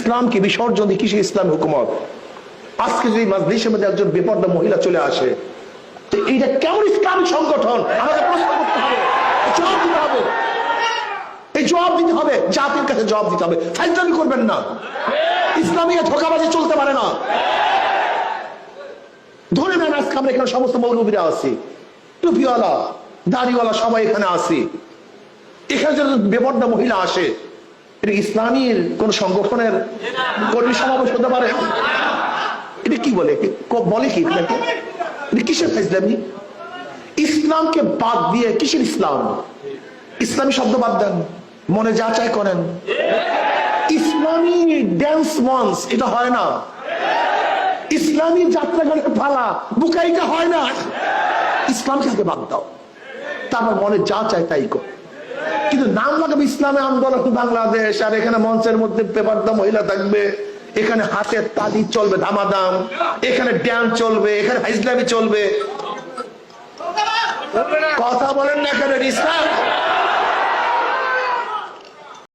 ইসলামকে বিসর্জন দিয়ে কিসের ইসলাম হুকুমত? আজকে যদি মাজলিসের মধ্যে একজন বেপরদা মহিলা চলে আসে, তো এইটা কেমন ইসলামিক সংগঠন? আমাদের প্রশ্ন করতে হবে, জবাব দিতে হবে। এই জবাব দিতে হবে, জাতির কাছে জবাব দিতে হবে। ফাইজলামি করবেন না, ইসলামী ধোঁকাবাজি চলতে পারে না। ধরে নেন আজকে আমরা এখানে সমস্ত মৌলবীরা আছি, টুপিওয়ালা দাড়িওয়ালা সবাই এখানে আছি। এখানে যদি বেপরদা মহিলা আসে, এটা ইসলামীর কোন সংগঠনের কর্মী সমাবেশ হতে পারে? এটা কি বলে, বলে কি এটাকে? এটা কিসের ফাইজলামি? ইসলামকে বাদ দিয়ে কিসের ইসলাম? ইসলামী শব্দ বাদ দেন, মনে যা চাই করেন। ইসলামী ড্যান্স মঞ্চ এটা হয় না, ইসলামী যাত্রাগানের পালা বুকাইটা হয় না। ইসলামকে আগে বাদ দাও, তারপর মনে যা চাই তাই কর। কিন্তু নাম লাগাবে ইসলামী আন্দোলন বাংলাদেশ, আর এখানে মঞ্চের মধ্যে বেপরদা মহিলা থাকবে, এখানে হাতের তালি চলবে ধামাধাম, এখানে ড্যান্স চলবে, এখানে ফাইজলামি চলবে। কথা বলেন না কেন? ইসলাম